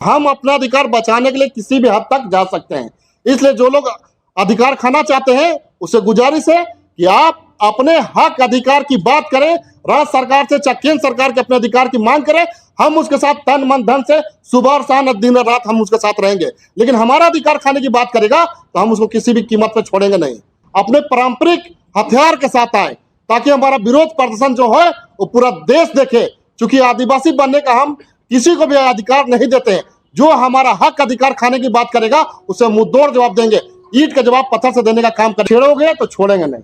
हम अपना अधिकार बचाने के लिए किसी भी हद तक जा सकते हैं। इसलिए जो लोग अधिकार खाना चाहते हैं उससे गुजारिश है कि आप अपने हक अधिकार की बात करें, राज्य सरकार से चाहे केंद्र सरकार के अपने अधिकार की मांग करें। हम उसके साथ तन मन धन से सुबह और शाम दिन और रात हम उसके साथ रहेंगे, लेकिन हमारा अधिकार खाने की बात करेगा तो हम उसको किसी भी कीमत पर छोड़ेंगे नहीं। अपने पारंपरिक हथियार के साथ आए ताकि हमारा विरोध प्रदर्शन जो है वो पूरा देश देखे। चूंकि आदिवासी बनने का हम किसी को भी अधिकार नहीं देते हैं। जो हमारा हक अधिकार खाने की बात करेगा उसे मुंहतोड़ जवाब देंगे, ईंट का जवाब पत्थर से देने का काम कर। छेड़ोगे तो छोड़ेंगे नहीं,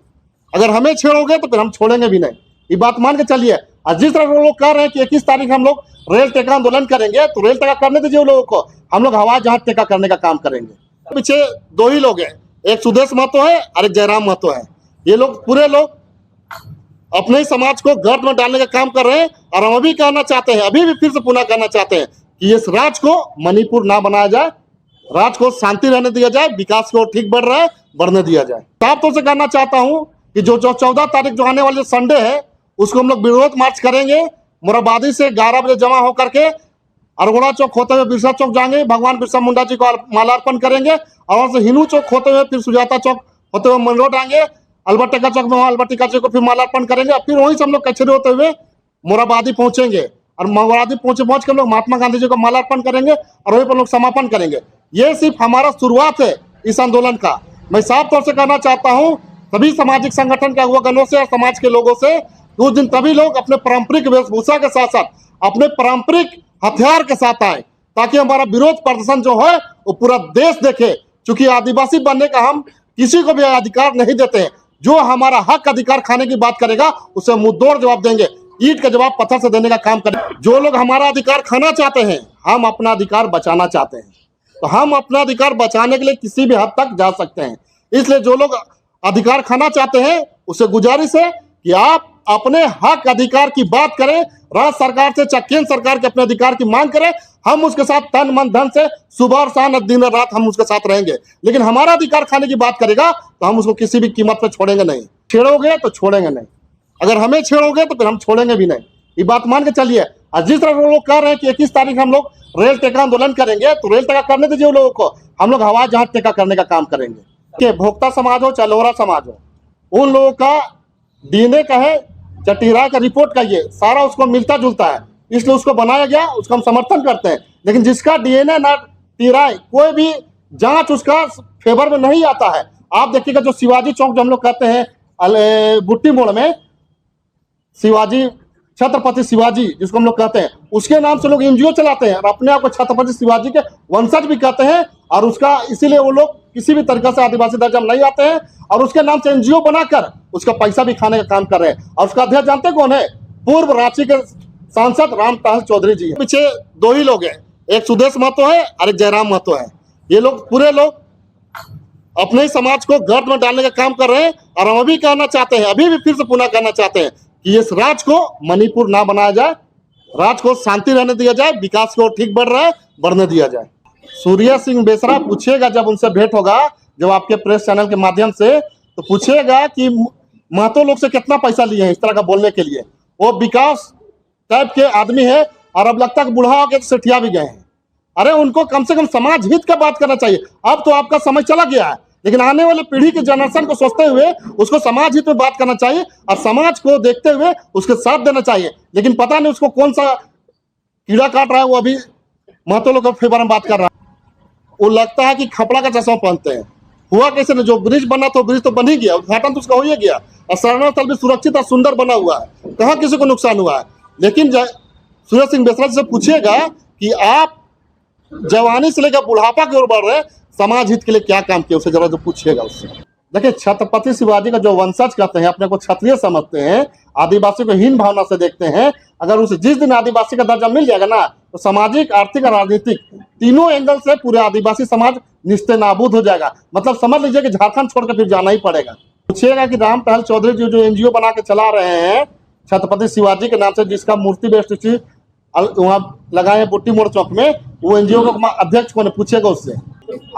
अगर हमें छेड़ोगे तो फिर हम छोड़ेंगे भी नहीं, ये बात मान के चलिए। और जिस तरह लोग कह रहे हैं कि 21 तारीख हम लोग रेल टेका आंदोलन करेंगे, तो रेल टेका करने दीजिए उन लोगों को, हम लोग हवाई जहाज टेका करने का काम करेंगे। पीछे दो ही लोग हैं, एक सुदेश महतो है और एक जयराम महतो है। ये लोग पूरे लोग अपने समाज को गर्द में डालने का काम कर रहे हैं। और हम अभी कहना चाहते हैं, अभी भी फिर से पुनः कहना चाहते हैं कि इस राज्य को मणिपुर ना बनाया जाए, राज्य को शांति रहने दिया जाए, विकास को ठीक बढ़ रहा है बढ़ने दिया जाए। साफ तौर से कहना चाहता हूं कि जो 14 तारीख जो आने वाले संडे है उसको हम लोग विरोध मार्च करेंगे। मोराबादी से 11 बजे जमा होकर के अरगोड़ा चौक होते हुए बिरसा चौक जाएंगे, भगवान बिरसा मुंडा जी को मालार्पण करेंगे। और वहां से हिनू चौक होते हुए फिर सुजाता चौक होते हुए मन रोड आएंगे, अल्बर्टिका चौक में अल्बर्टिका जी को फिर मालार्पण करेंगे। फिर वहीं से हम लोग कचहरी होते हुए मोराबादी पहुंचेंगे और मोराबादी पहुंच के हम लोग महात्मा गांधी जी को मालार्पण करेंगे और वहीं पर लोग समापन करेंगे। ये सिर्फ हमारा शुरुआत है इस आंदोलन का। मैं साफ तौर से कहना चाहता हूं सभी सामाजिक संगठन के अगुवागणों से और समाज के लोगों से, उस दिन तभी लोग अपने पारंपरिक वेशभूषा के साथ साथ अपने पारंपरिक हथियार के साथ आए ताकि हमारा विरोध प्रदर्शन जो है वो पूरा देश देखे। चूंकि आदिवासी बनने का हम किसी को भी अधिकार नहीं देते हैं। जो हमारा हक अधिकार खाने की बात करेगा उसे मुंहतोड़ जवाब देंगे, ईंट का जवाब पत्थर से देने का काम करें। जो लोग हमारा अधिकार खाना चाहते हैं, हम अपना अधिकार बचाना चाहते हैं, तो हम अपना अधिकार बचाने के लिए किसी भी हद तक जा सकते हैं। इसलिए जो लोग अधिकार खाना चाहते हैं उससे गुजारिश है कि आप अपने हक अधिकार की बात करें, राज्य सरकार से चाहे केंद्र सरकार के अपने अधिकार की मांग करें। हम उसके साथ तन मन धन से सुबह और शाम दिन और रात हम उसके साथ रहेंगे, लेकिन हमारा अधिकार खाने की बात करेगा तो हम उसको किसी भी कीमत पर छोड़ेंगे नहीं। छेड़ोगे तो छोड़ेंगे नहीं, अगर हमें छेड़ोगे तो फिर हम छोड़ेंगे भी नहीं, ये बात मान के चलिए। और जिस तरह लोग कह रहे हैं कि 21 तारीख हम लोग रेल टेका आंदोलन करेंगे, तो रेल टेका करने दीजिए उन लोगों को, हम लोग हवाई जहाज टेका करने का काम करेंगे। कि भोक्ता समाज हो चाहे लोहरा समाज हो, उन लोगों का डीएनए का है, चटीरा का रिपोर्ट का, ये सारा उसको मिलता जुलता है, इसलिए उसको बनाया गया, उसका हम समर्थन करते हैं। लेकिन जिसका डीएनए ना टीराई, कोई भी जांच उसका फेवर में नहीं आता है। आप देखिएगा जो शिवाजी चौक जो हम लोग कहते हैं बुट्टी मोड़ में, शिवाजी छत्रपति शिवाजी जिसको हम लोग कहते हैं, उसके नाम से लोग एनजीओ चलाते हैं और अपने आप को छत्रपति शिवाजी के वंशज भी कहते हैं। और उसका इसीलिए वो लोग किसी भी तरीके से आदिवासी दर्जा में नहीं आते हैं और उसके नाम से एनजीओ बनाकर उसका पैसा भी खाने का काम कर रहे हैं। और उसका अध्यक्ष जानते कौन है? पूर्व रांची के सांसद राम टहल चौधरी जी। पीछे दो ही लोग हैं, एक सुदेश महतो है और एक जयराम महतो है। ये लोग पूरे लोग अपने ही समाज को गर्द में डालने का काम कर रहे हैं। और हम अभी कहना चाहते हैं, अभी भी फिर से पुनः कहना चाहते हैं कि इस राज्य को मणिपुर ना बनाया जाए, राज्य को शांति रहने दिया जाए, विकास को ठीक बढ़ रहा है बढ़ने दिया जाए। सूर्य सिंह बेसरा पूछेगा, जब उनसे भेंट होगा, जब आपके प्रेस चैनल के माध्यम से, तो पूछेगा कि महतो लोग से कितना पैसा लिए हैं इस तरह का बोलने के लिए। वो विकास टाइप के आदमी है और अब लगता है बुढ़ा हो गए तो सेठिया भी गए हैं। अरे उनको कम से कम समाज हित का बात करना चाहिए। अब तो आपका समय चला गया है, लेकिन आने वाले पीढ़ी के जनरेशन को सोचते हुए उसको समाज हित में बात करना चाहिए और समाज को देखते हुए उसके साथ देना चाहिए। लेकिन पता नहीं उसको कौन सा कीड़ा काट रहा है, वो अभी महतो लोग के फेवर में बात कर रहा है। वो लगता है कि खपड़ा का चश्मा पहनते हैं। हुआ कैसे ना, जो ब्रिज बना तो ब्रिज तो बन ही गया, उद्घाटन तो उसका हो ही गया और शरणार्थल भी सुरक्षित और सुंदर बना हुआ है, कहाँ किसी को नुकसान हुआ है। लेकिन सूर्य सिंह बेसरा से पूछिएगा कि आप जवानी से लेकर बुढ़ापा की ओर बढ़ रहे, समाज हित के लिए क्या काम किया, उसे जरा जो पूछिएगा उससे। देखिए, छत्रपति शिवाजी का जो वंशज कहते हैं, अपने को क्षत्रिय समझते हैं, आदिवासी को हीन भावना से देखते हैं। अगर उसे जिस दिन आदिवासी का दर्जा मिल जाएगा ना, तो सामाजिक, आर्थिक और राजनीतिक तीनों एंगल से पूरे आदिवासी समाज निस्ते नाबूद हो जाएगा। मतलब समझ लीजिए कि झारखंड छोड़कर फिर जाना ही पड़ेगा। पूछिएगा कि राम टहल चौधरी जी जो एनजीओ बना के चला रहे हैं छत्रपति शिवाजी के नाम से, जिसका मूर्ति बेस्ट वहाँ लगाए हैं बुट्टी मोड़ चौक में, वो एनजीओ का अध्यक्ष कौन है, पूछेगा उससे।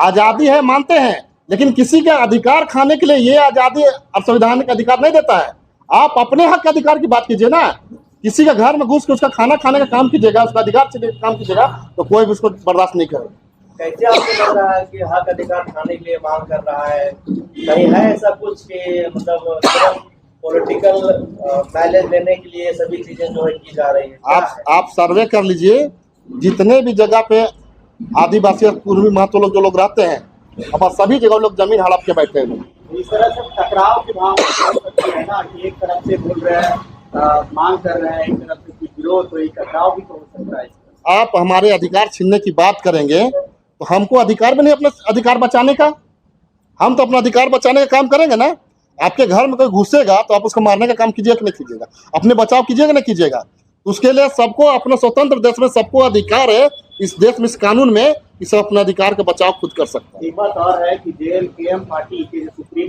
आजादी है मानते हैं, लेकिन किसी का अधिकार खाने के लिए ये आजादी अब संवैधानिक अधिकार नहीं देता है। आप अपने हक का अधिकार की बात कीजिए ना। किसी का घर में घुस के उसका खाना खाने का काम कीजिएगा, उसका अधिकार से काम कीजिएगा, तो कोई भी उसको बर्दाश्त नहीं करेगा। कैसे आपको लग रहा है कि हक अधिकार खाने के लिए मांग कर रहा है? कहीं है ऐसा कुछ कि मतलब पॉलिटिकल माइलेज लेने के लिए सभी चीजें जो है की जा रही है? आप सर्वे कर लीजिए, जितने भी जगह पे आदिवासी और पूर्वी महतो लोग जो लोग रहते हैं, अब सभी जगह लोग जमीन हड़प के बैठे हैं। इस तरह से टकराव की भावना है ना कि एक तरफ से बोल रहे हैं, मांग कर रहे हैं, एक तरफ से कुछ विरोध, तो एक टकराव भी तो हो सकता है। आप हमारे अधिकार छीनने की बात करेंगे तो हमको अधिकार भी नहीं अपना अधिकार बचाने का। हम तो अपना अधिकार बचाने का काम करेंगे ना। आपके घर में कोई घुसेगा तो आप उसको मारने का काम कीजिएगा कि नहीं कीजिएगा? अपने बचाव कीजिएगा नहीं कीजिएगा? उसके लिए सबको अपने स्वतंत्र देश में सबको अधिकार है, इस देश में, इस कानून में, कि सब अपने अधिकार का बचाव खुद कर सकते हैं। एक बात और है कि जेएमकेएम पार्टी के जो सुप्रीम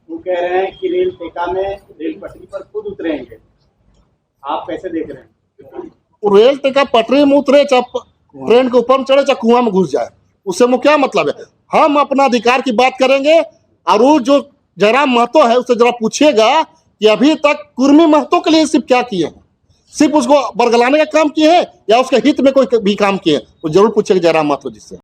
वो कह रहे हैं कि रेल टेका में रेल पटरी पर खुद उतरेंगे। आप कैसे देख रहे हैं? रेल टेका पटरी में उतरे, चाहे ट्रेन के ऊपर चढ़े, चाहे कुआं में घुस जाए, उससे वो क्या मतलब है? हम अपना अधिकार की बात करेंगे। और वो जो जयराम महतो है उससे जरा पूछिएगा कि अभी तक कुर्मी महतो के लिए सिर्फ क्या किए हैं, सिर्फ उसको बरगलाने का काम किए हैं या उसके हित में कोई भी काम किए हैं? वो जरूर पूछेगा जयराम महतो जी से।